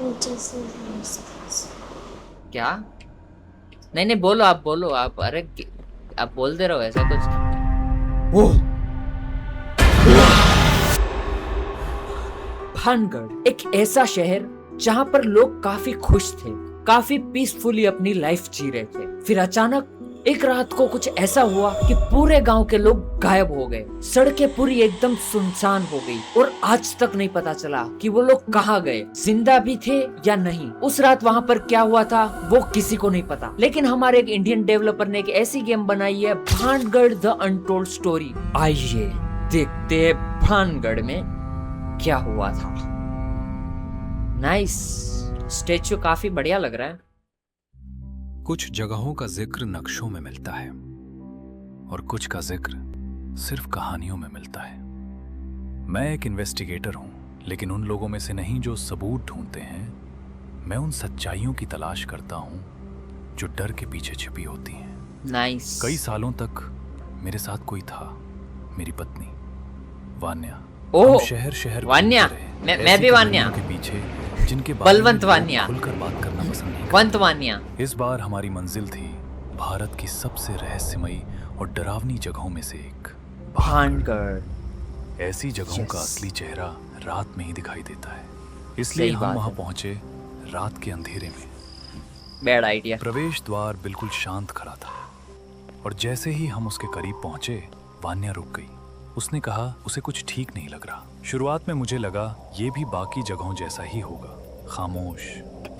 जैसे क्या? नहीं नहीं, बोलो, आप बोलो, आप, अरे आप बोलते रहो ऐसा कुछ। ओह, भानगढ़ एक ऐसा शहर जहां पर लोग काफी खुश थे, काफी पीसफुली अपनी लाइफ जी रहे थे। फिर अचानक एक रात को कुछ ऐसा हुआ कि पूरे गांव के लोग गायब हो गए। सड़कें पूरी एकदम सुनसान हो गई और आज तक नहीं पता चला कि वो लोग कहाँ गए, जिंदा भी थे या नहीं। उस रात वहां पर क्या हुआ था वो किसी को नहीं पता, लेकिन हमारे एक इंडियन डेवलपर ने एक ऐसी गेम बनाई है, भानगढ़ द अनटोल्ड स्टोरी। आइए देखते हैं भानगढ़ में क्या हुआ था। नाइस, स्टेचू काफी बढ़िया लग रहा है। कुछ जगहों का जिक्र नक्शों में मिलता है और कुछ का जिक्र सिर्फ कहानियों में मिलता है। मैं एक इन्वेस्टिगेटर हूं, लेकिन उन लोगों में से नहीं जो सबूत ढूंढते हैं। मैं उन सच्चाइयों की तलाश करता हूं जो डर के पीछे छिपी होती हैं। नाइस। कई सालों तक मेरे साथ कोई था, मेरी पत्नी वान्या। हम ओह, शहर शहर वान्या। घूमते रहे, मैं ऐसी भी वान्या। कहानियों के पीछे जिनके बारे में बलवंत लोग वान्या। खुलकर बात करना पसंद नहीं वंत करते। वान्या। इस बार हमारी मंजिल थी भारत की सबसे रहस्यमयी और डरावनी जगहों में से एक, भानगढ़। भानगढ़। ऐसी जगहों का यस, असली चेहरा रात में ही दिखाई देता है, इसलिए सही हम बात वहां है। पहुंचे रात के अंधेरे में। Bad idea. प्रवेश द्वार बिल्कुल शांत खड़ा था और जैसे ही हम उसके करीब पहुंचे, वान्या रुक गई। उसने कहा उसे कुछ ठीक नहीं लग रहा। शुरुआत में मुझे लगा ये भी बाकी जगहों जैसा ही होगा, खामोश,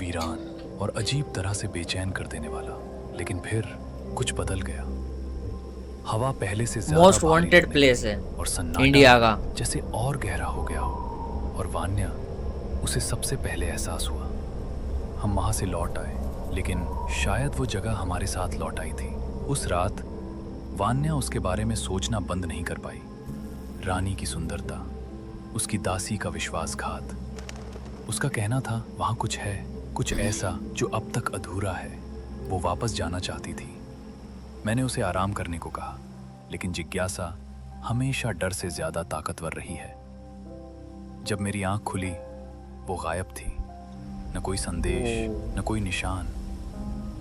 वीरान और अजीब तरह से बेचैन कर देने वाला। लेकिन फिर कुछ बदल गया। हवा पहले से ज्यादा मोस्ट भारी वांटेड लगने प्लेस लगी है और सन्नाटा इंडिया का। जैसे और गहरा हो गया हो। और वान्या, उसे सबसे पहले एहसास हुआ। हम वहां से लौट आए, लेकिन शायद वो जगह हमारे साथ लौट आई थी। उस रात वान्या उसके बारे में सोचना बंद नहीं कर पाई। रानी की सुंदरता, उसकी दासी का विश्वासघात। उसका कहना था वहां कुछ है, कुछ ऐसा जो अब तक अधूरा है। वो वापस जाना चाहती थी। मैंने उसे आराम करने को कहा, लेकिन जिज्ञासा हमेशा डर से ज्यादा ताकतवर रही है। जब मेरी आंख खुली, वो गायब थी। न कोई संदेश, न कोई निशान।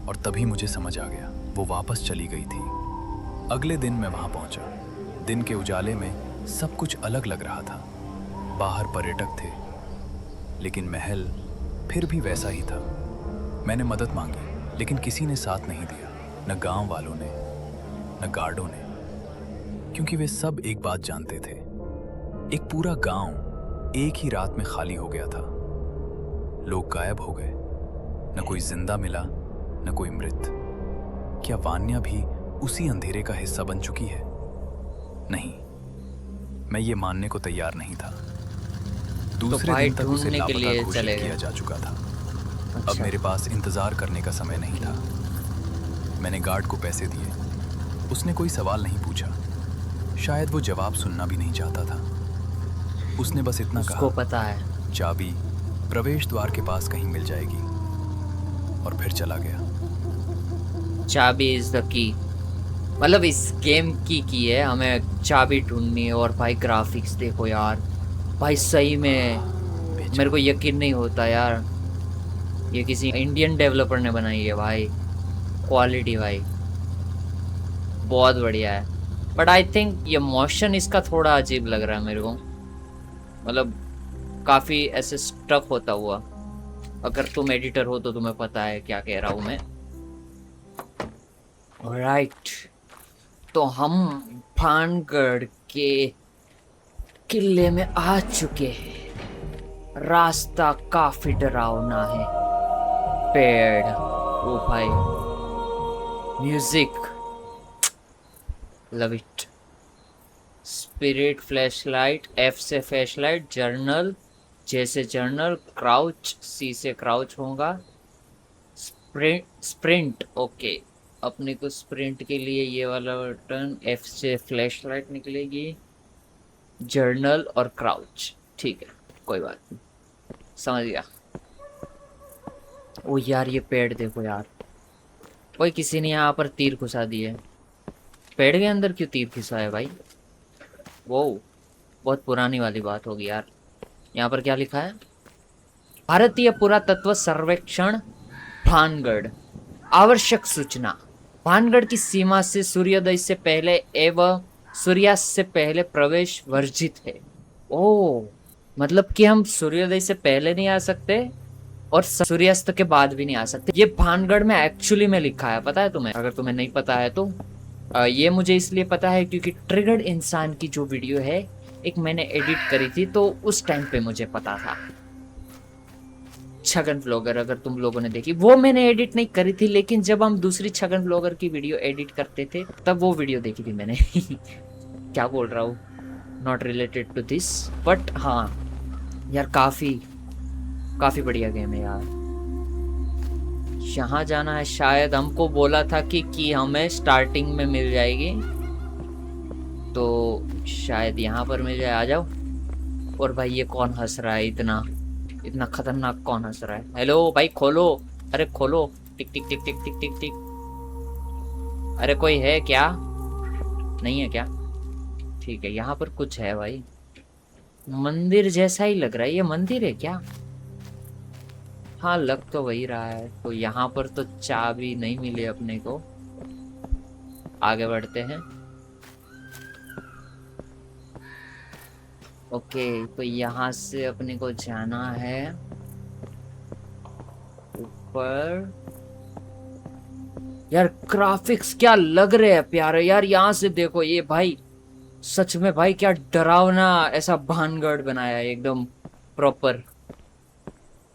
और तभी मुझे समझ आ गया, वो वापस चली गई थी। अगले दिन मैं वहां पहुंचा। दिन के उजाले में सब कुछ अलग लग रहा था। बाहर पर्यटक थे, लेकिन महल फिर भी वैसा ही था। मैंने मदद मांगी, लेकिन किसी ने साथ नहीं दिया, न गांव वालों ने, न गार्डों ने, क्योंकि वे सब एक बात जानते थे। एक पूरा गांव एक ही रात में खाली हो गया था। लोग गायब हो गए, न कोई जिंदा मिला, न कोई मृत। क्या वान्या भी उसी अंधेरे का हिस्सा बन चुकी है? नहीं, मैं ये मानने को तैयार नहीं था। तो दूसरे भाई दिन तक उसे ढूंढने के लापता लिए घोषित चले किया गए। जा चुका था। अब अच्छा। मेरे पास इंतजार करने का समय नहीं था। मैंने गार्ड को पैसे दिए। उसने कोई सवाल नहीं पूछा। शायद वो जवाब सुनना भी नहीं चाहता था। उसने बस इतना उसको कहा, पता है। चाबी प्रवेश द्वार के पास कहीं मिल जाएगी, और फिर चला गया। चाबी इज द की। मतलब इस गेम की है, हमें चाबी ढूंढनी है। और भाई ग्राफिक्स देखो यार, भाई सही में मेरे को बेचारा। यकीन नहीं होता यार, ये किसी इंडियन डेवलपर ने बनाई है भाई। क्वालिटी भाई बहुत बढ़िया है। बट आई थिंक ये मोशन इसका थोड़ा अजीब लग रहा है मेरे को। मतलब काफी ऐसे स्टक होता हुआ। अगर तुम एडिटर हो तो तुम्हें पता है क्या कह रहा हूं मैं। राइट, तो हम भानगढ़ के किले में आ चुके हैं। रास्ता काफी डरावना है। पेड़, ओ भाई, music, love it. Spirit flashlight, F से फ्लैशलाइट, जर्नल, जैसे जर्नल, क्राउच, सी से क्राउच होगा, स्प्रिंट, स्प्रिंट, ओके। अपने को स्प्रिंट के लिए ये वाला बटन, एफ से फ्लैशलाइट निकलेगी, जर्नल और क्राउच, ठीक है, कोई बात नहीं, समझ गया। ओ यार ये पेड़ देखो यार, कोई किसी ने यहाँ पर तीर घुसा दिए। पेड़ के अंदर क्यों तीर घुसा है भाई? वो बहुत पुरानी वाली बात होगी यार। यहाँ पर क्या लिखा है? भारतीय पुरातत्व सर्वेक्षण भानगढ़। आवश्यक सूचना, भानगढ़ की सीमा से सूर्योदय से पहले एवं सूर्यास्त से पहले प्रवेश वर्जित है। ओ, मतलब कि हम सूर्योदय से पहले नहीं आ सकते और सूर्यास्त के बाद भी नहीं आ सकते। ये भानगढ़ में एक्चुअली में लिखा है, पता है तुम्हें? अगर तुम्हें नहीं पता है तो ये मुझे इसलिए पता है क्योंकि ट्रिगर्ड इंसान की जो वीडियो है एक मैंने एडिट करी थी, तो उस टाइम पे मुझे पता था। छगन व्लॉगर, अगर तुम लोगों ने देखी, वो मैंने एडिट नहीं करी थी, लेकिन जब हम दूसरी छगन व्लॉगर की वीडियो एडिट करते थे तब वो वीडियो देखी थी मैंने। क्या बोल रहा हूँ, not related to this, but हाँ यार काफी बढ़िया गेम है यार। यहाँ जाना है शायद, हमको बोला था कि हमें स्टार्टिंग में मिल जाएगी, तो शायद यहाँ पर मिल जाए। आ जाओ। और भाई ये कौन हंस रहा है इतना खतरनाक? कौन हंस रहा है? हेलो भाई, खोलो, अरे खोलो। टिक टिक टिक टिक टिक टिक टिक। अरे कोई है क्या? नहीं है क्या? ठीक है, यहाँ पर कुछ है भाई, मंदिर जैसा ही लग रहा है। ये मंदिर है क्या? हाँ, लग तो वही रहा है। तो यहाँ पर तो चाबी नहीं मिली अपने को, आगे बढ़ते हैं। ओके, तो यहाँ से अपने को जाना है ऊपर। यार ग्राफिक्स क्या लग रहे हैं प्यारे यार, यहाँ से देखो ये भाई, सच में भाई क्या डरावना ऐसा भानगढ़ बनाया है एकदम प्रॉपर।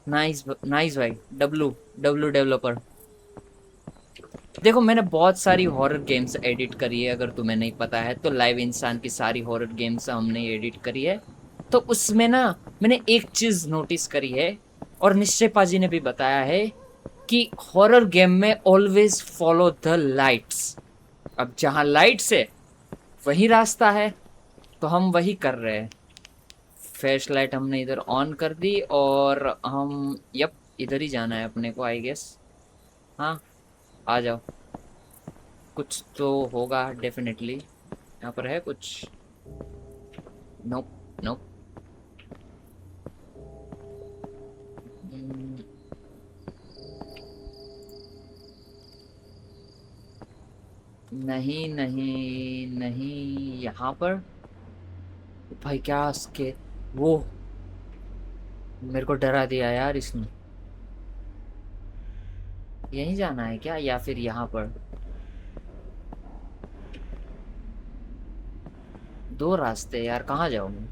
नाइस नाइस भाई, डब्लू डेवलपर। देखो मैंने बहुत सारी हॉरर गेम्स एडिट करी है, अगर तुम्हें नहीं पता है तो लाइव इंसान की सारी हॉरर गेम्स हमने एडिट करी है। तो उसमें ना मैंने एक चीज नोटिस करी है, और निश्चय पाजी ने भी बताया है कि हॉरर गेम में ऑलवेज फॉलो द लाइट्स। अब जहां लाइट्स है वही रास्ता है, तो हम वही कर रहे हैं। फ्लैश लाइट हमने इधर ऑन कर दी और हम इधर ही जाना है अपने को, आई गेस। हाँ आ जाओ, कुछ तो होगा डेफिनेटली। यहाँ पर है कुछ? नोप नोप। नहीं नहीं नहीं, यहाँ पर भाई क्या उसके, वो मेरे को डरा दिया यार इसने। यहीं जाना है क्या, या फिर यहाँ पर? दो रास्ते यार, कहाँ जाऊँ मैं?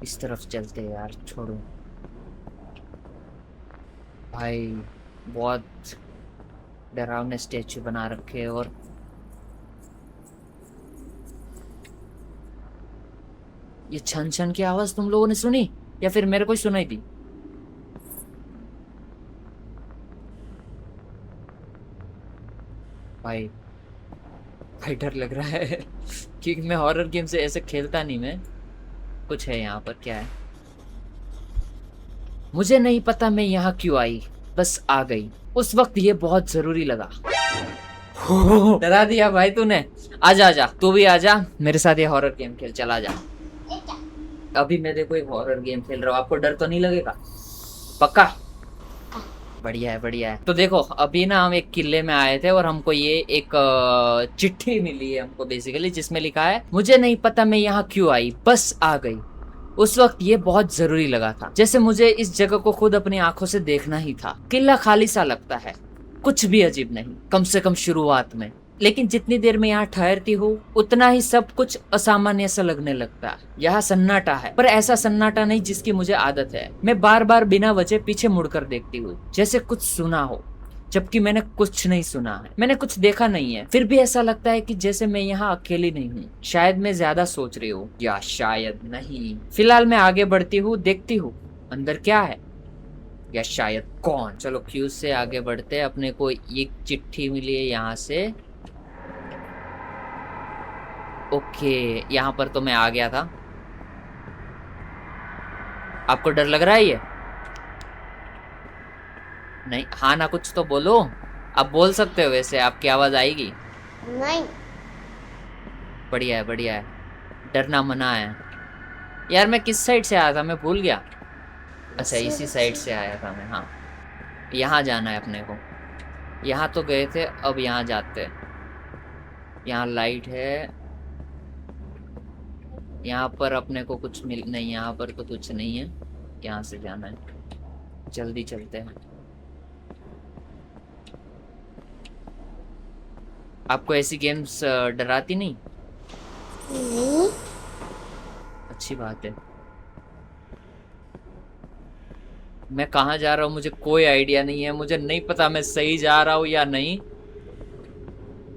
इस तरफ चलते यार, छोड़ो भाई। बहुत डरावने स्टेचू बना रखे, और ये छन छन की आवाज तुम लोगों ने सुनी या फिर मेरे को ही सुनाई दी? भाई भाई डर लग रहा है क्योंकि मैं हॉरर गेम से ऐसे खेलता नहीं मैं। कुछ है यहाँ पर, क्या है? मुझे नहीं पता मैं यहाँ क्यों आई, बस आ गई। उस वक्त ये बहुत जरूरी लगा। डरा दिया भाई तूने। आजा आजा, तू भी आजा मेरे साथ, ये हॉरर गेम खेल। चला जा। अभी मैं देखो एक हॉरर गेम खेल रहा हूँ, आपको डर तो नहीं लगेगा? पक्का? बढ़िया है बढ़िया है। तो देखो अभी ना हम एक किले में आए थे और हमको ये एक चिट्ठी मिली है हमको बेसिकली, जिसमें लिखा है मुझे नहीं पता मैं यहाँ क्यों आई, बस आ गई। उस वक्त ये बहुत जरूरी लगा था, जैसे मुझे इस जगह को खुद अपनी आंखों से देखना ही था। किला खाली सा लगता है, कुछ भी अजीब नहीं, कम से कम शुरुआत में। लेकिन जितनी देर में यहाँ ठहरती हूँ उतना ही सब कुछ असामान्य सा लगने लगता है। यहाँ सन्नाटा है, पर ऐसा सन्नाटा नहीं जिसकी मुझे आदत है। मैं बार बार बिना वजह पीछे मुड़कर देखती हूँ, जैसे कुछ सुना हो, जबकि मैंने कुछ नहीं सुना है, मैंने कुछ देखा नहीं है। फिर भी ऐसा लगता है कि जैसे मैं यहाँ अकेली नहीं हूँ। शायद मैं ज्यादा सोच रही हूँ, या शायद नहीं। फिलहाल मैं आगे बढ़ती हूँ, देखती हूँ अंदर क्या है, या शायद कौन। चलो क्यू से आगे बढ़ते हैं। अपने को एक चिट्ठी मिली है यहाँ से। ओके, यहाँ पर तो मैं आ गया था। आपको डर लग रहा है ये? नहीं, हाँ ना, कुछ तो बोलो। आप बोल सकते हो, वैसे आपकी आवाज आएगी। नहीं। बढ़िया है बढ़िया है, डरना मना है। यार मैं किस साइड से आया था, मैं भूल गया। अच्छा इसी साइड से आया था मैं, हाँ। यहाँ जाना है अपने को। यहाँ तो गए थे, अब यहाँ जाते हैं। यहाँ लाइट है। यहाँ पर अपने को कुछ मिल नहीं, यहाँ पर तो कुछ नहीं है। यहाँ से जाना है, जल्दी चलते हैं। आपको ऐसी गेम्स डराती नहीं? नहीं। अच्छी बात है। मैं कहाँ जा रहा हूँ मुझे कोई आइडिया नहीं है, मुझे नहीं पता मैं सही जा रहा हूँ या नहीं।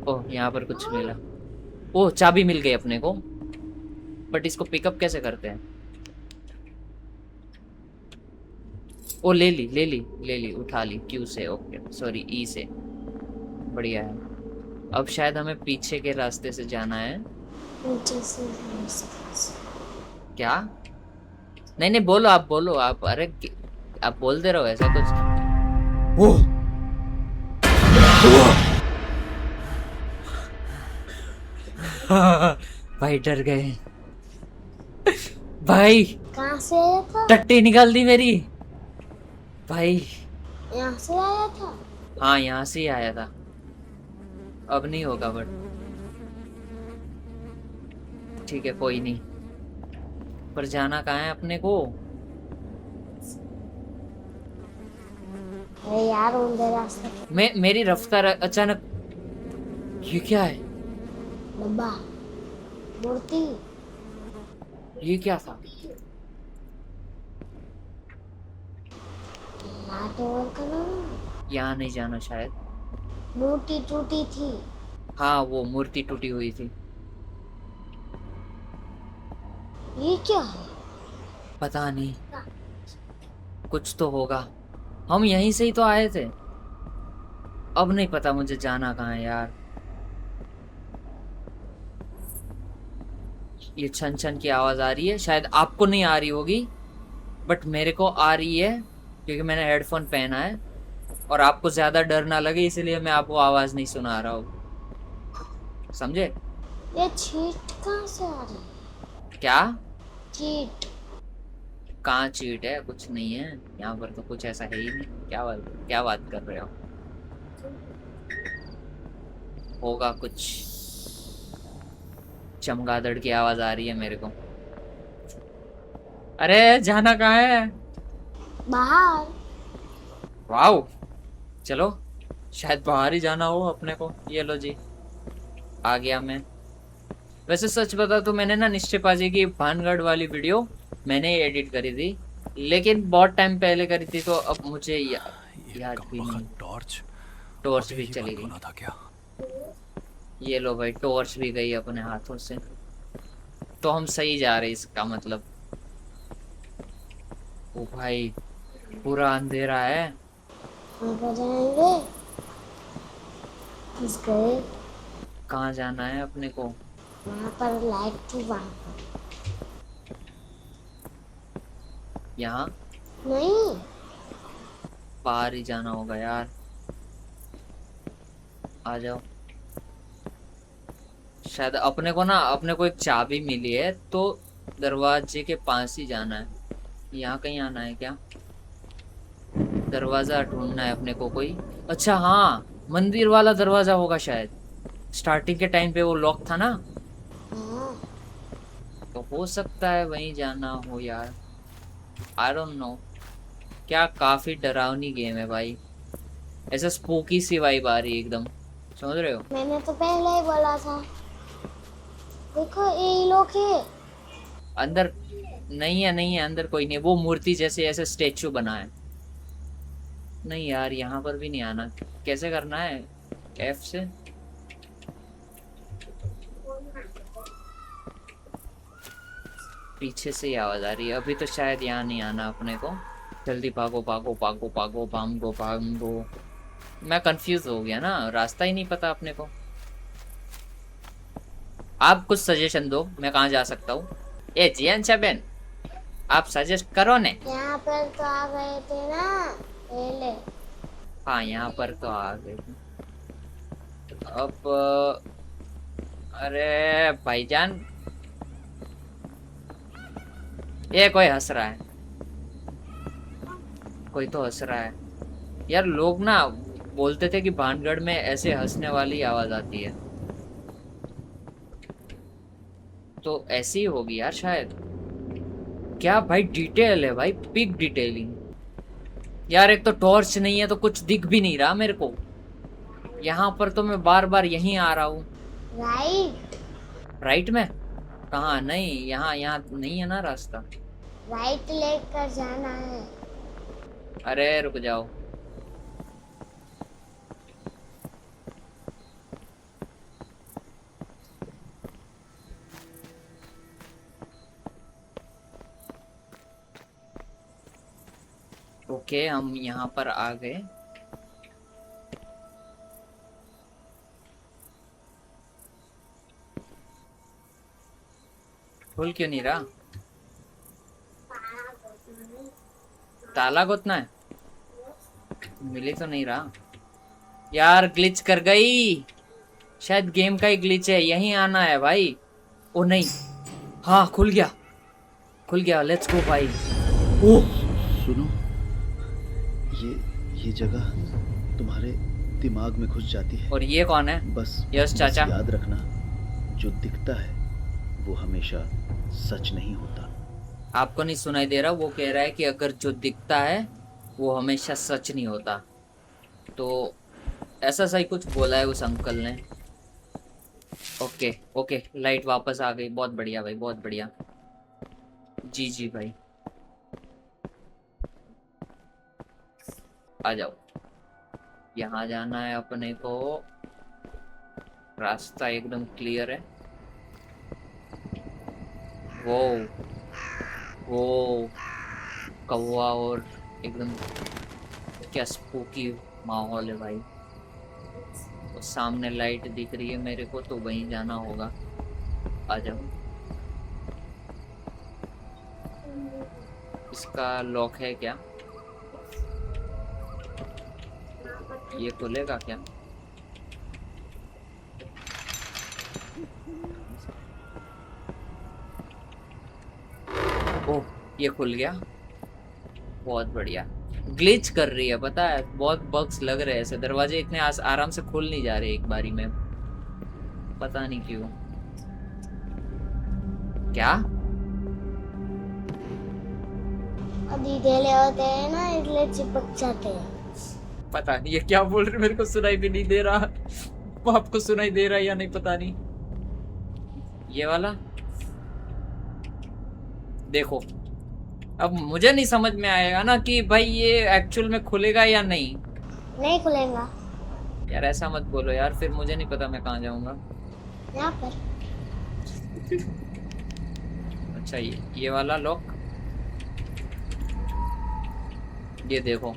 ओह यहाँ पर कुछ मिला। ओह चाबी मिल गई अपने को, बट इसको पिकअप कैसे करते हैं? ओ ले ली ले ली ले ली, उठा ली क्यू से, ओके सॉरी ई से। बढ़िया है। अब शायद हमें पीछे के रास्ते से जाना है। नीचे से रास्ते। क्या? नहीं नहीं बोलो, आप बोलो आप, अरे आप बोलते रहो ऐसा कुछ। ओह भाई डर गए भाई। कहाँ से आया था? टट्टी निकाल दी मेरी भाई। यहाँ से आया था। हाँ यहाँ से ही आया था, अब नहीं होगा बट ठीक है कोई नहीं। पर जाना कहाँ है अपने को? अरे यार उधर रास्ते पे मेरी रफ्तार अचानक, ये क्या है? डब्बा, मूर्ति। ये क्या था? लाइट ऑन करो। यहाँ नहीं जाना शायद। मूर्ति टूटी थी। हाँ वो मूर्ति टूटी हुई थी। ये क्या है? पता नहीं, कुछ तो होगा। हम यहीं से ही तो आए थे। अब नहीं पता मुझे जाना कहाँ है यार। ये छन छन की आवाज आ रही है, शायद आपको नहीं आ रही होगी बट मेरे को आ रही है, क्योंकि मैंने हेडफोन पहना है। और आपको ज्यादा डर ना लगे इसलिए मैं आपको आवाज नहीं सुना रहा हूँ, समझे? ये चीट कहाँ से आ रही है? क्या? चीट। कहाँ चीट है? कुछ नहीं है यहाँ पर तो, कुछ ऐसा है ही नहीं। क्या बात कर रहे हो? होगा कुछ। चमगादड़ की आवाज आ रही है मेरे को। अरे जाना कहाँ है? बाहर। वाओ चलो, शायद बाहर ही जाना हो अपने को। ये लो जी, आ गया मैं। वैसे सच बता तो मैंने ना निश्चय पाजी की भानगढ़ वाली वीडियो मैंने ही एडिट करी थी, लेकिन बहुत टाइम पहले करी थी, तो अब मुझे याद भी नहीं। टॉर्च टॉर्च भी चली गई। होना था क्या? ये लो भाई, टॉर्च भी गई अपने हाथों से। तो हम सही जा रहे इसका मतलब। ओ भाई पूरा अंधेरा है। वहाँ पर जाएंगे। किस गए? कहाँ जाना है अपने को? वहाँ पर लाइट थी वहाँ पर। यहाँ नहीं। बाहर ही जाना होगा यार। आ जाओ। शायद अपने को ना, अपने को एक चाबी मिली है, तो दरवाजे के पास ही जाना है। यहाँ कहीं आना है क्या? दरवाजा ढूंढना है अपने को कोई। अच्छा हाँ, मंदिर वाला दरवाजा होगा शायद। स्टार्टिंग के टाइम पे वो लॉक था ना, हाँ। तो हो सकता है वहीं जाना हो यार। I don't know. क्या काफी डरावनी गेम है भाई, ऐसा स्पूकी सी वाइब आ रही है एकदम, समझ रहे हो? मैंने तो पहले ही बोला था। देखो ये लोग है। अंदर नहीं है, नहीं है अंदर कोई नहीं। वो मूर्ति जैसे ऐसे स्टेचू बना है। नहीं यार यहाँ पर भी नहीं आना। कैसे करना है? एफ से? पीछे से ही आवाज आ रही है। अभी तो शायद यहाँ नहीं आना अपने को। जल्दी भागो भागो भागो भागो भागो भागो। मैं कंफ्यूज हो गया ना, रास्ता ही नहीं पता अपने को। आप कुछ सजेशन दो, मैं कहाँ जा सकता हूँ? ए जियान बेन, आप सजेस्ट करो ने। यहाँ पर तो आ गए थे ना पहले। हाँ यहाँ पर तो आ गए थे। अब अरे भाईजान, ये कोई हंस रहा है। कोई तो हंस रहा है यार। लोग ना बोलते थे कि भानगढ़ में ऐसे हंसने वाली आवाज आती है, तो ऐसी ही होगी यार शायद। क्या भाई डिटेल है भाई, पिक डिटेलिंग यार। एक तो टॉर्च नहीं है तो कुछ दिख भी नहीं रहा मेरे को। यहाँ पर तो मैं बार बार यहीं आ रहा हूँ। राइट। राइट में कहाँ? नहीं, यहाँ यहाँ नहीं है ना रास्ता। राइट लेकर जाना है। अरे रुक जाओ। ओके, हम यहाँ पर आ गए। खुल क्यों नहीं रहा? ताला गोतना है, मिल ही तो नहीं रहा यार। ग्लिच कर गई शायद, गेम का ही ग्लिच है। यहीं आना है भाई। ओ नहीं, हाँ खुल गया, खुल गया। लेट्स गो भाई। ओह सुनो, ये जगह तुम्हारे दिमाग में घुस जाती है। और ये कौन है? बस यस चाचा। बस याद रखना, जो दिखता है वो हमेशा सच नहीं होता। आपको नहीं सुनाई दे रहा? वो कह रहा है कि अगर जो दिखता है वो हमेशा सच नहीं होता। तो ऐसा सही कुछ बोला है उस अंकल ने। ओके ओके, लाइट वापस आ गई। बहुत बढ़िया भाई, बहुत बढ़िया। जी जी भाई, आ जाओ। यहाँ जाना है अपने को। रास्ता एकदम क्लियर है। वो कौवा और एकदम क्या स्पूकी माहौल है भाई। तो सामने लाइट दिख रही है मेरे को, तो वहीं जाना होगा। आ जाओ। इसका लॉक है क्या? ये खुलेगा क्या? ओह, ये खुल गया। बहुत बढ़िया। ग्लिच कर रही है पता है, बहुत बग्स लग रहे हैं। ऐसे दरवाजे इतने आराम से खुल नहीं जा रहे एक बारी में, पता नहीं क्यों। क्या? ढीले होते हैं ना, इसलिए चिपक जाते हैं। पता नहीं ये क्या बोल रहे, मेरे को सुनाई भी नहीं दे रहा। आपको सुनाई दे रहा है या नहीं पता नहीं। ये वाला देखो, अब मुझे नहीं समझ में आएगा ना कि भाई ये एक्चुअल में खुलेगा या नहीं। नहीं खुलेगा यार ऐसा मत बोलो यार, फिर मुझे नहीं पता मैं कहाँ जाऊंगा। यहाँ पर। अच्छा, ये वाला लॉक। ये देखो,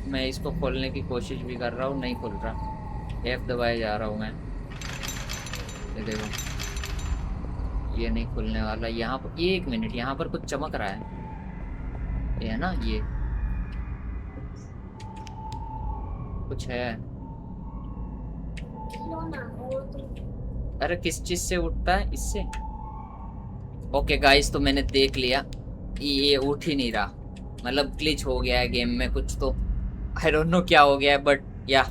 मैं इसको खोलने की कोशिश भी कर रहा हूँ, नहीं खुल रहा। F दबाए जा रहा हूँ मैं। ये देखो, ये नहीं खुलने वाला। यहाँ पर 1 मिनट, यहाँ पर कुछ चमक रहा है। ये है ना, ये कुछ है। अरे किस चीज से उठता है? इससे। ओके गाइस, तो मैंने देख लिया, ये उठ ही नहीं रहा। मतलब ग्लिच हो गया है गेम में कुछ तो। आई डोंट नो क्या हो गया है, बट या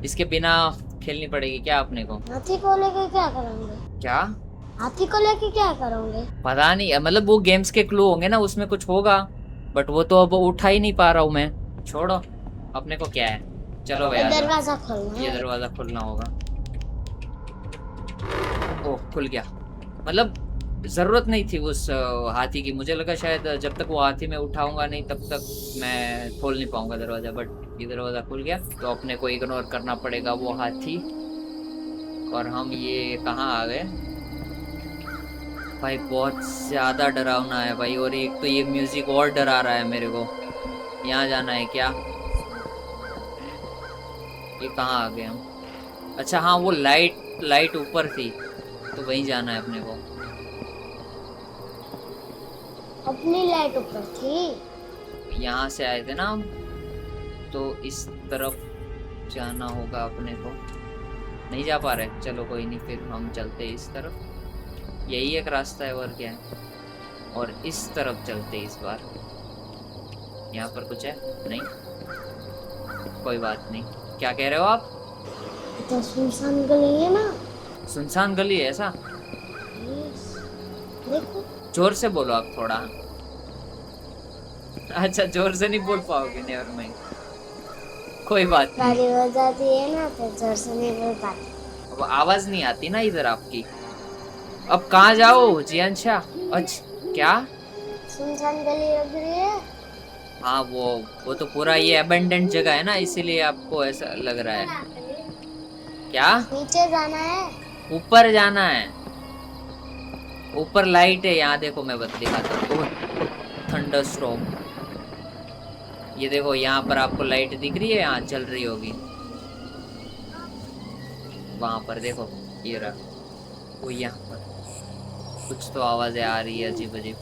इसके बिना खेलनी पड़ेगी क्या अपने को? हाथी को लेके क्या करोगे? क्या? हाथी को लेके क्या करोगे? पता नहीं, मतलब वो गेम्स के क्लू होंगे ना, उसमें कुछ होगा, बट वो तो अब उठा ही नहीं पा रहा हूँ मैं। छोड़ो, अपने को क्या है। चलो भैया, दरवाजा खोलना ये है। दरवाजा खुलना होगा। ओह, खुल गया। मतलब जरूरत नहीं थी उस हाथी की। मुझे लगा शायद जब तक वो हाथी में उठाऊंगा नहीं तब तक मैं खोल नहीं पाऊंगा दरवाजा, बट ये दरवाजा खुल गया। तो अपने को इग्नोर करना पड़ेगा वो हाथी। और हम ये कहाँ आ गए भाई? बहुत ज्यादा डरावना है भाई। और एक तो ये म्यूजिक और डरा रहा है मेरे को। यहाँ जाना है क्या? ये कहाँ आ गए हम? अच्छा हाँ, वो लाइट ऊपर थी, तो वहीं जाना है अपने को। अपनी लाइट ऊपर थी। यहाँ से आए थे ना हम, तो इस तरफ जाना होगा अपने को। नहीं जा पा रहे, चलो कोई नहीं, फिर हम चलते इस तरफ। यही एक रास्ता है और क्या है। और इस तरफ चलते इस बार। यहाँ पर कुछ है? नहीं, कोई बात नहीं। क्या कह रहे हो आप? तो सुनसान गली है ना। सुनसान गली है ऐसा? यस, देखो। जोर से बोलो आप थोड़ा। अच्छा, जोर से नहीं बोल पाओगे, नेवर माइंड, कोई बात नहीं। गाड़ी हो जाती है ना तो जोर से नहीं बोल पाते। अब आवाज नहीं आती ना इधर आपकी। अब कहाँ जाओ जियान शाह? अच्छा, क्या? सुनसान गली लग रही है। हाँ, वो तो पूरा ये अबेंडेंट जगह है ना, इसीलिए आपको ऐसा लग रहा है। क्या? नीचे जाना है। ऊपर जाना है? ऊपर लाइट है, यहाँ देखो, मैं दिखाता हूँ। थंडर स्टॉर्म, ये देखो, यहाँ पर आपको लाइट दिख रही है, यहाँ चल रही होगी। वहां पर देखो, ये रहा वो, यहाँ पर कुछ तो आवाजें आ रही है अजीब अजीब।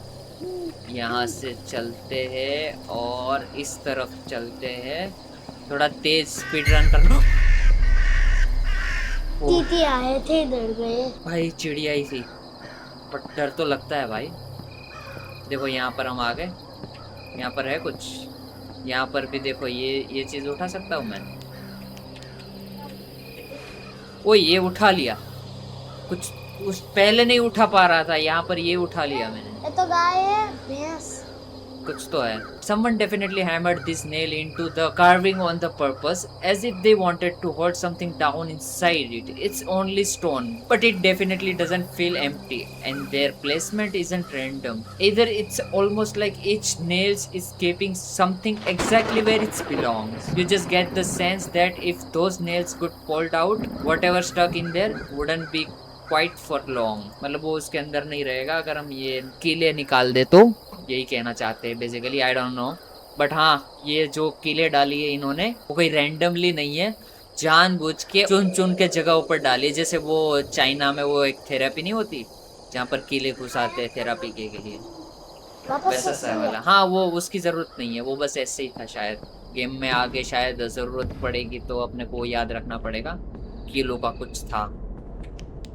यहाँ से चलते हैं और इस तरफ चलते हैं, थोड़ा तेज स्पीड रन करना। टीटी आए थे, डर गए। भाई चिड़िया ही थी, पर डर तो लगता है भाई। देखो यहाँ पर हम आ गए, यहाँ पर है कुछ, यहाँ पर भी देखो, ये चीज उठा सकता हूँ मैं। ओ, ये उठा लिया कुछ, उस पहले नहीं उठा पा रहा था, यहाँ पर ये उठा लिया मैंने। ये तो गाय है, भैंस। कुछ तो है। Someone definitely hammered this nail into the carving on the purpose, as if they wanted to hold something down inside it. It's only stone, but it definitely doesn't feel empty, and their placement isn't random. Either it's almost like each nail is keeping something exactly where it belongs. You just get the sense that if those nails got pulled out, whatever stuck in there wouldn't be quite for long. मतलब वो उसके अंदर नहीं रहेगा अगर हम ये कीले निकाल दे, तो यही कहना चाहते हैं basically. I don't know, but हाँ, ये जो कीले डाली है इन्होंने, वो कोई रैंडमली नहीं है, जानबूझ के चुन चुन के जगह ऊपर डाली है। जैसे वो चाइना में वो एक थेरेपी नहीं होती जहाँ पर कीले घुसाते हैं थेरेपी के लिए, वैसा सा वाला। हाँ, वो उसकी जरूरत नहीं है, वो बस ऐसे ही था। शायद गेम में आगे शायद जरूरत पड़ेगी तो अपने को याद रखना पड़ेगा, कीलों का कुछ था।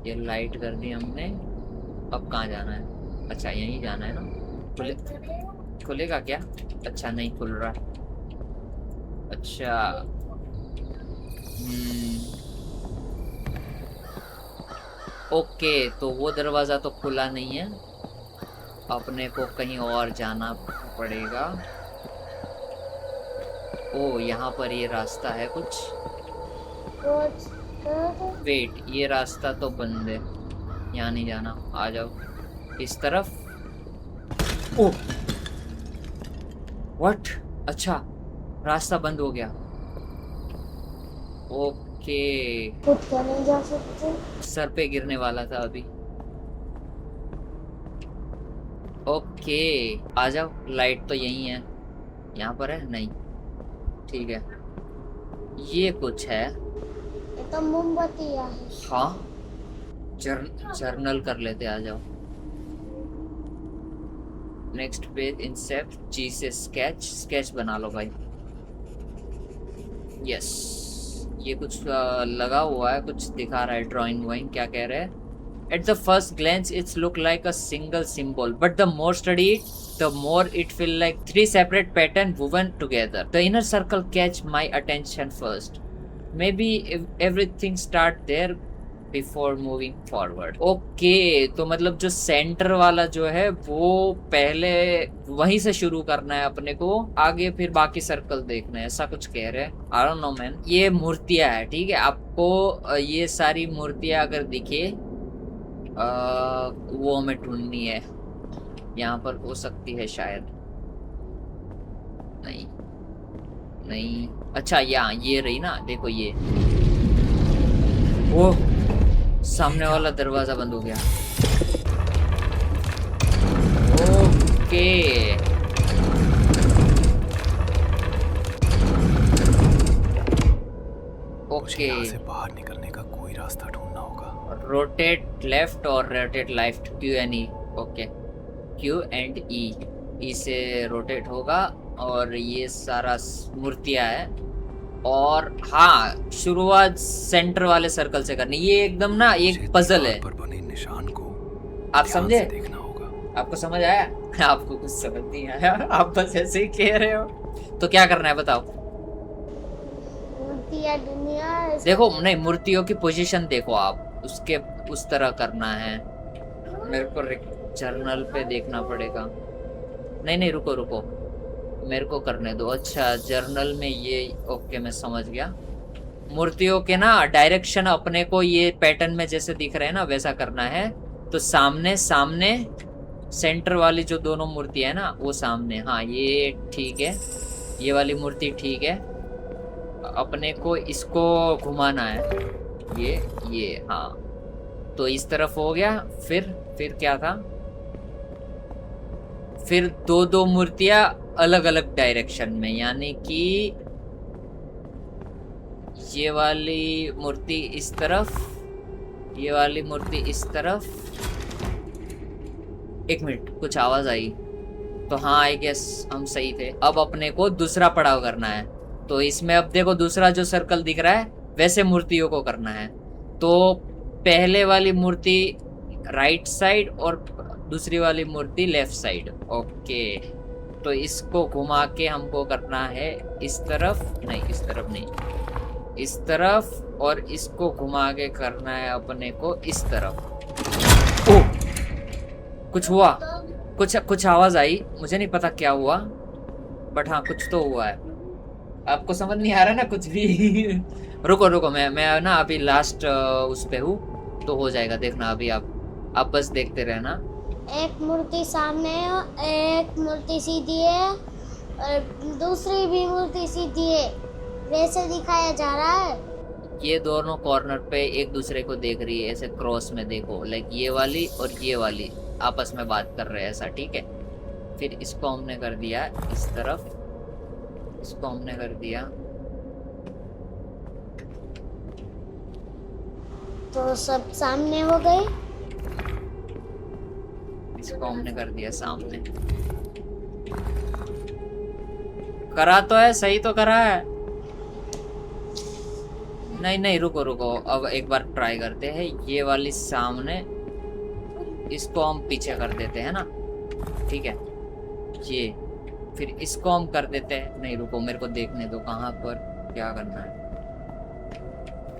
ये लाइट कर दी हमने, अब कहाँ जाना है? अच्छा, यहीं जाना है ना। खुलेगा क्या? अच्छा, नहीं खुल रहा। अच्छा, ओके, तो वो दरवाजा तो खुला नहीं है, अपने को कहीं और जाना पड़ेगा। ओ, यहाँ पर ये रास्ता है कुछ। वेट, ये रास्ता तो बंद है, यहाँ नहीं जाना। आ जाओ इस तरफ। ओह, व्हाट? अच्छा, रास्ता बंद हो गया। ओके, खुद का नहीं जा सकते। सर पे गिरने वाला था अभी। ओके, आ जाओ, लाइट तो यही है। यहाँ पर है? नहीं, ठीक है। ये कुछ है, ये तो मोमबत्ती है। हाँ, जर्नल कर लेते, आ जाओ। नेक्स्ट पेज, इंसेप्ट जी से स्केच बना लो भाई। यस, ये कुछ लगा हुआ है, कुछ दिखा रहा है, ड्राइंग वाइंग। क्या कह रहे हैं? At the first glance, it's look like a single symbol, but the more study it, the more it feel like three separate patterns woven together. The inner circle catch my attention first. Maybe everything start there before moving forward. Okay, तो मतलब जो centre वाला जो है वो पहले वहीं से शुरू करना है अपने को, आगे फिर बाकी सर्कल देखना है, ऐसा कुछ कह रहे हैं। I don't know man। ये मूर्तियां है, ठीक है, आपको ये सारी मूर्तियां अगर दिखे, वो हमें ढूंढनी है। यहाँ पर हो सकती है शायद, नहीं। अच्छा, यहाँ ये रही ना, देखो ये। वो सामने वाला दरवाजा बंद हो गया। ओके, मुझे यहाँ से बाहर निकलने का कोई रास्ता ढूंढना होगा। रोटेट लेफ्ट और rotate left, Q and E। Okay, Q and E से रोटेट होगा। और ये सारा मूर्तियां है, और हाँ, शुरुआत सेंटर वाले सर्कल से करनी। ये एकदम ना एक पजल है। पर बने निशान को आप समझे? देखना होगा। आपको समझ आया? आपको कुछ समझ नहीं आया, आप बस ऐसे ही कह रहे हो। तो क्या करना है बताओ? मूर्तियाँ दुनिया देखो नहीं, मूर्तियों की पोजीशन देखो आप, उसके उस तरह करना है। मेरे को जर्नल पे देखना पड़ेगा। नहीं नहीं, रुको रुको, मेरे को करने दो। अच्छा जर्नल में ये, ओके मैं समझ गया। मूर्तियों के ना डायरेक्शन अपने को ये पैटर्न में जैसे दिख रहे हैं ना वैसा करना है। तो सामने सामने सेंटर वाली जो दोनों मूर्ति है ना वो सामने, हाँ ये ठीक है, ये वाली मूर्ति ठीक है। अपने को इसको घुमाना है, ये हाँ, तो इस तरफ हो गया। फिर क्या था? फिर दो दो मूर्तियां अलग अलग डायरेक्शन में, यानी कि ये वाली मूर्ति इस तरफ, ये वाली मूर्ति इस तरफ। एक मिनट, कुछ आवाज आई तो हाँ आई गेस हम सही थे। अब अपने को दूसरा पड़ाव करना है। तो इसमें अब देखो दूसरा जो सर्कल दिख रहा है वैसे मूर्तियों को करना है। तो पहले वाली मूर्ति राइट साइड और दूसरी वाली मूर्ति लेफ्ट साइड। ओके, तो इसको घुमा के हमको करना है इस तरफ, नहीं इस तरफ नहीं, इस तरफ, और इसको घुमा के करना है अपने को इस तरफ। ओ, कुछ हुआ, कुछ आवाज आई, मुझे नहीं पता क्या हुआ, बट हाँ कुछ तो हुआ है। आपको समझ नहीं आ रहा ना कुछ भी? रुको रुको, मैं ना अभी लास्ट उस पे हूँ, तो हो जाएगा, देखना अभी आप बस देखते रहना। एक मूर्ति सामने है, एक मूर्ति सीधी है और दूसरी भी मूर्ति सीधी है, वैसे दिखाया जा रहा है। ये दोनों कॉर्नर पे एक दूसरे को देख रही है, ऐसे क्रॉस में देखो, लाइक ये वाली और ये वाली आपस में बात कर रहे हैं ऐसा, ठीक है। फिर इसको हमने कर दिया इस तरफ, इसको हमने कर दिया, तो सब सामने हो गए। इसको हमने कर दिया सामने। करा तो है, सही तो करा है। नहीं नहीं रुको रुको, अब एक बार ट्राई करते हैं। ये वाली सामने, इसको हम पीछे कर देते हैं ना, ठीक है। ये फिर इसको हम कर देते हैं, नहीं रुको मेरे को देखने दो कहाँ पर क्या करना है।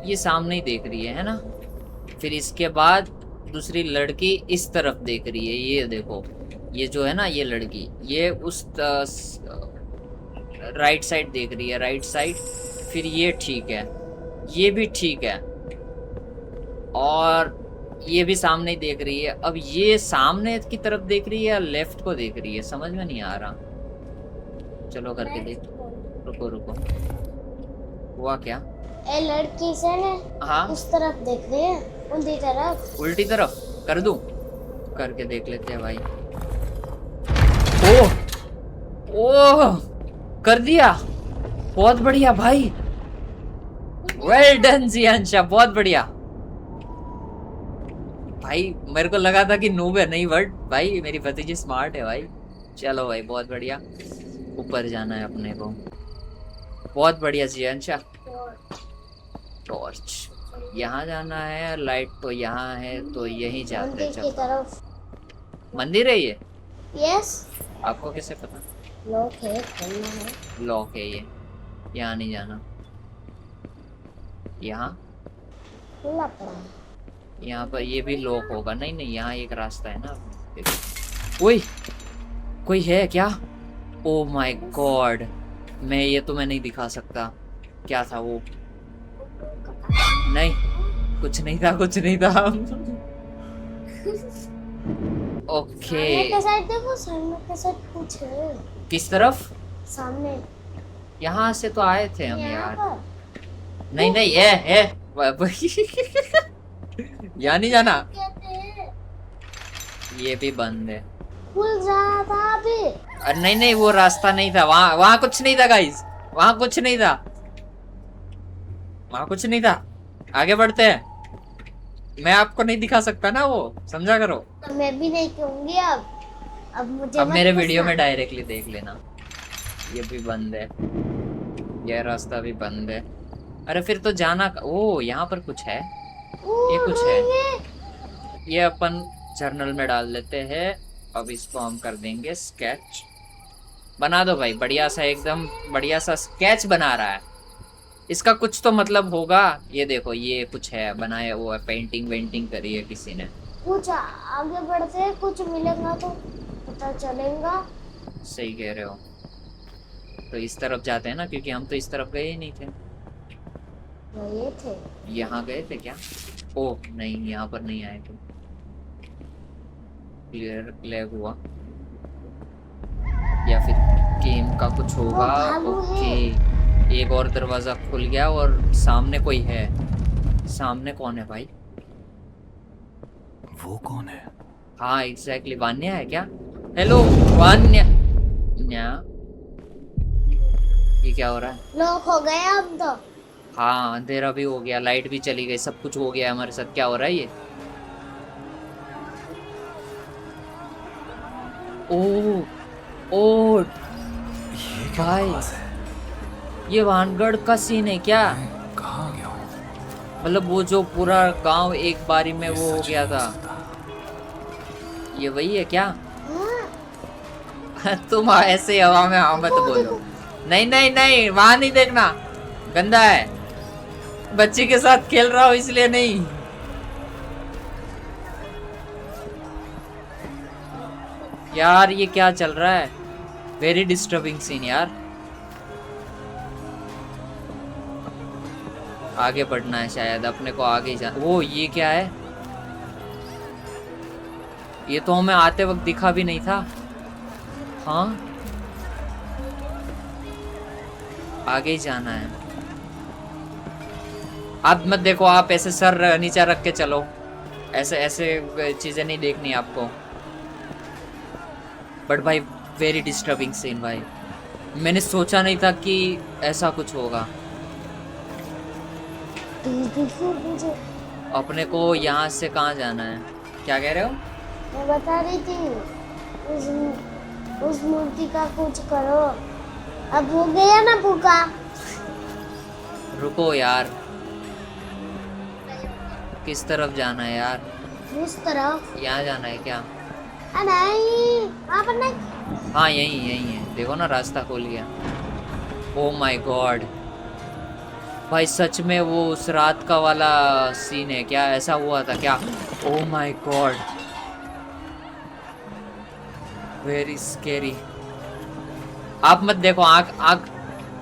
ये सामने ही देख रही है ना। फिर इसके बाद दूसरी लड़की इस तरफ देख रही है, ये देखो, ये जो है ना ये लड़की, ये उस राइट साइड देख रही है, राइट साइड। फिर ये ठीक है, ये भी ठीक है, और ये भी सामने ही देख रही है। अब ये सामने की तरफ देख रही है या लेफ्ट को देख रही है, समझ में नहीं आ रहा। चलो करके देख, रुको रुको, हुआ क्या? ए लड़की से ने हाँ उस तरफ देख रही है, उल्टी तरफ। उल्टी तरफ कर दूं? करके देख लेते हैं भाई। ओह ओह, कर दिया, बहुत बढ़िया भाई, वेल डन जियांशा, बहुत बढ़िया भाई। मेरे को लगा था कि नूब है, नहीं बट भाई मेरी भतीजी स्मार्ट है भाई। चलो भाई बहुत बढ़िया, ऊपर जाना है अपने को, बहुत बढ़िया जियांशा। टॉर्च यहाँ जाना है, लाइट तो यहाँ है, तो यही जाते मंदिर की हैं। तरफ। मंदिर है ये? यस, आपको कैसे पता? लॉक है, खोलना है। लॉक है ये, यहाँ नहीं जाना, यहाँ खुला पड़ा है। यहाँ पर ये भी लॉक होगा। नहीं नहीं, यहाँ एक रास्ता है ना। ओए, कोई है क्या? ओ माय गॉड, मैं ये तो मैं नहीं दिखा सकता। क्या था वो? नहीं, कुछ नहीं था, कुछ नहीं था। ओके, सामने के साइड देखो, सामने के साइड कुछ है। किस तरफ? सामने यहाँ से तो आए थे हम यहाँ यार। पर। नहीं नहीं, है यहाँ नहीं जाना, कहते हैं ये भी बंद है। खुल जा रहा था अभी। अरे नहीं नहीं, वो रास्ता नहीं था, वहाँ कुछ नहीं था गाइस, वहाँ कुछ नहीं था, वहाँ कुछ नहीं था। आगे बढ़ते हैं, मैं आपको नहीं दिखा सकता ना वो, समझा करो। तो मैं भी नहीं कहूंगी अब मुझे अब मत मेरे पूछना। वीडियो में डायरेक्टली देख लेना। ये भी बंद है, यह रास्ता भी बंद है। अरे फिर तो जाना ओ, यहाँ पर कुछ है, ये कुछ है, ये अपन जर्नल में डाल लेते हैं। अब इसको हम कर देंगे स्केच। बना दो भाई, बढ़िया सा एकदम बढ़िया सा स्केच बना रहा है। इसका कुछ तो मतलब होगा। ये देखो ये कुछ है बनाया हुआ है, पेंटिंग वेंटिंग करी है किसी ने। कुछ आगे बढ़ते हैं, कुछ मिलेगा तो पता चलेगा। सही कह रहे हो। तो इस तरफ जाते हैं ना, क्योंकि हम तो इस तरफ गए ही नहीं थे। ये थे। यहाँ गए थे क्या? ओह नहीं, यहाँ पर नहीं आए थे। क्लियर लैग हुआ या फिर गेम का कुछ होगा। भालू ओके, एक और दरवाजा खुल गया और सामने कोई है। सामने कौन है भाई? वो कौन है? हाँ एग्जैक्टली, वान्या है क्या? हेलो वान्या। न्या, ये क्या हो रहा है? लोग हो गए हम तो। हाँ अंधेरा भी हो गया, लाइट भी चली गई, सब कुछ हो गया हमारे साथ। क्या हो रहा है ये? ओ ओ ये क्या भाई, बकवास है? ये वानगढ़ का सीन है क्या? मैं कहाँ गया हूँ? मतलब वो जो पूरा गांव एक बारी में ये वो हो सच गया नहीं हो था, सकता। ये वही है क्या? हाँ, तुम ऐसे हवा में हाँ मत बोलो। नहीं नहीं नहीं, वहां नहीं देखना, गंदा है। बच्ची के साथ खेल रहा हूँ इसलिए नहीं। यार ये क्या चल रहा है? वेरी डिस्टर्बिंग सीन यार। आगे बढ़ना है शायद अपने को, आगे ही जाना। वो ये क्या है? ये तो हमें आते वक्त दिखा भी नहीं था। हाँ आगे ही जाना है। आप मत देखो, आप ऐसे सर नीचे रख के चलो, ऐसे ऐसे चीजें नहीं देखनी आपको। बट भाई वेरी डिस्टर्बिंग सीन भाई, मैंने सोचा नहीं था कि ऐसा कुछ होगा। मुझे अपने को यहाँ से कहाँ जाना है? क्या कह रहे हो? मैं बता रही थी उस मूर्ति का कुछ करो। अब हो गया ना भूखा। रुको यार, किस तरफ जाना है यार? उस तरफ। यहाँ जाना है क्या? नहीं, वहाँ पर नहीं। हाँ यही यही है, देखो ना रास्ता खुल गया। ओ माय गॉड भाई, सच में वो उस रात का वाला सीन है क्या? ऐसा हुआ था क्या? Oh my God, very scary. आप मत देखो, आंख आंख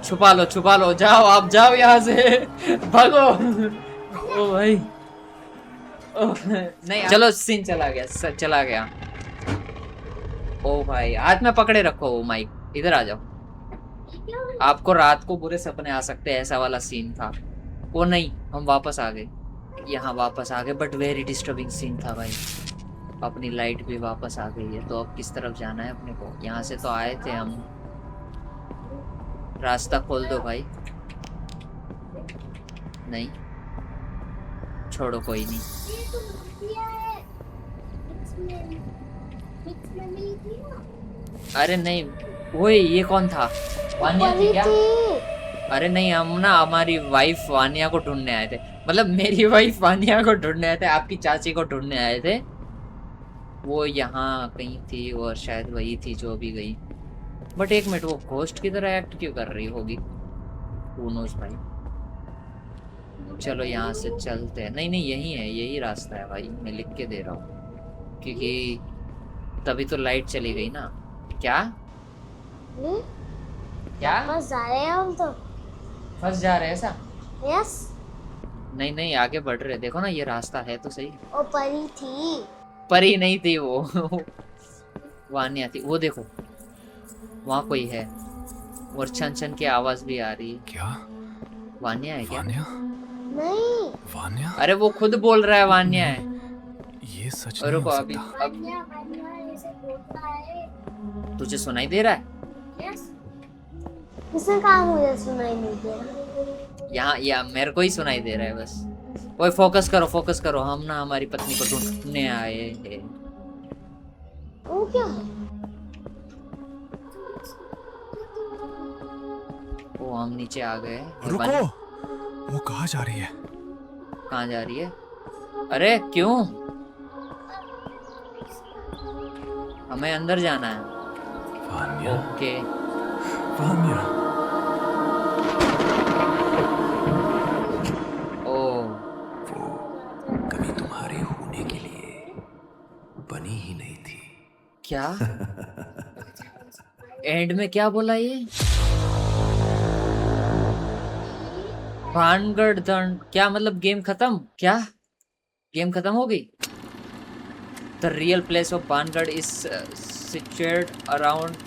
छुपा लो, छुपा लो, जाओ आप, जाओ यहाँ से, भागो। ओ भाई ओ, नहीं चलो, सीन चला गया, चला गया। ओ भाई हाथ में पकड़े रखो वो माइक, इधर आ जाओ। आपको रात को बुरे सपने आ सकते हैं, ऐसा वाला सीन था वो। नहीं, हम वापस आ गए, यहाँ वापस आ गए। बट वेरी डिस्टर्बिंग सीन था भाई। अपनी लाइट भी वापस आ गई है, तो अब किस तरफ जाना है अपने को? यहाँ से तो आए थे हम। रास्ता खोल दो भाई। नहीं छोड़ो, कोई नहीं। अरे नहीं, वही ये कौन था? वानिया थी क्या? अरे नहीं, हम ना हमारी वाइफ वानिया को ढूंढने आए थे। मतलब मेरी वाइफ वानिया को ढूंढने आए थे, आपकी चाची को ढूंढने आए थे। वो यहाँ कहीं थी और शायद वही थी जो अभी गई। बट एक मिनट, वो घोस्ट की तरह एक्ट क्यों कर रही होगी? Who knows भाई। चलो यहाँ से चलते हैं। नहीं नहीं, यही है, यही रास्ता है भाई, मैं लिख के दे रहा हूँ, क्योंकि तभी तो लाइट चली गई ना। क्या क्या बस जा रहे हैं हम तो। फंस जा रहे हैं ऐसा? यस। नहीं नहीं, आगे बढ़ रहे, देखो ना ये रास्ता है तो सही। वो परी थी। परी नहीं थी वो, वानिया थी। वो देखो वहाँ कोई है और छन छन की आवाज भी आ रही है। क्या? वानिया है क्या? वान्या? नहीं। वान्या? अरे वो खुद बोल रहा है वानिया है। ये सच और नहीं रुको हो अभी, सकता। अब ऐसे बोलता है। तुझे सुनाई दे रहा है? यस। किसने कहा मुझे सुनाई नहीं दे रहा? यहाँ या मेरे को ही सुनाई दे रहा है बस। ओए फोकस करो, फोकस करो, हम ना हमारी पत्नी को ढूंढने आए हैं। वो क्या है? वो हम नीचे आ गए। रुको, वो कहाँ जा रही है? कहाँ जा रही है? अरे क्यों? हमें अंदर जाना है। वान्या? ओके वान्या, ओ वो कभी तुम्हारे होने के लिए बनी ही नहीं थी। क्या एंड में क्या बोला ये? भानगढ़ दंड क्या मतलब? गेम खत्म? क्या गेम खत्म हो गई? The real place of Bangarh is situated around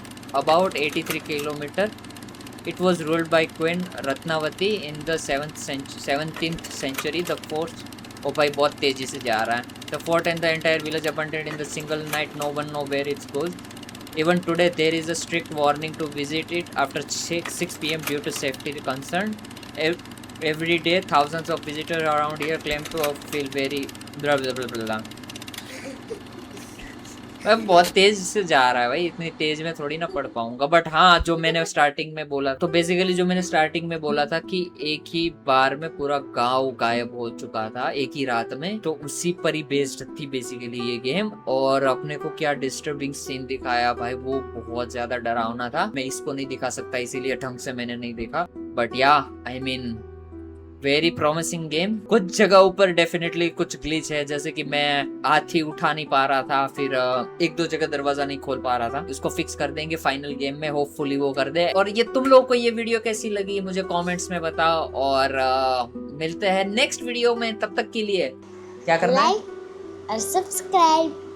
about 83 kilometer. It was ruled by Queen Ratnavati in the 17th century. The fort ओ भाई बहुत तेजी से जा रहा है. The fort and the entire village abandoned in the single night. No one know where it goes. Even today there is a strict warning to visit it after 6 p.m. due to safety concern. Every day thousands of visitors around here claim to feel very blah blah blah blah. अब बहुत तेज से जा रहा है भाई, इतनी तेज में थोड़ी ना पढ़ पाऊंगा. बट हाँ, जो मैंने स्टार्टिंग में बोला, तो बेसिकली जो मैंने स्टार्टिंग में बोला था कि एक ही बार में पूरा गांव गायब हो चुका था एक ही रात में, तो उसी पर ही बेस्ड थी बेसिकली ये गेम. और अपने को क्या डिस्टर्बिंग सीन दिखाया भाई, वो बहुत ज्यादा डरावना था. मैं इसको नहीं दिखा सकता इसीलिए ढंग से मैंने नहीं देखा. बट या I mean very promising game. कुछ जगहों पर डेफिनेटली कुछ ग्लिच है, जैसे कि मैं हाथी उठा नहीं पा रहा था, फिर एक दो जगह दरवाजा नहीं खोल पा रहा था. इसको फिक्स कर देंगे फाइनल गेम में, होपफुली वो कर दे. और ये तुम लोगों को ये वीडियो कैसी लगी मुझे कमेंट्स में बताओ. और मिलते हैं नेक्स्ट वीडियो में. तब तक के लिए क्या करना है? लाइक और सब्सक्राइब.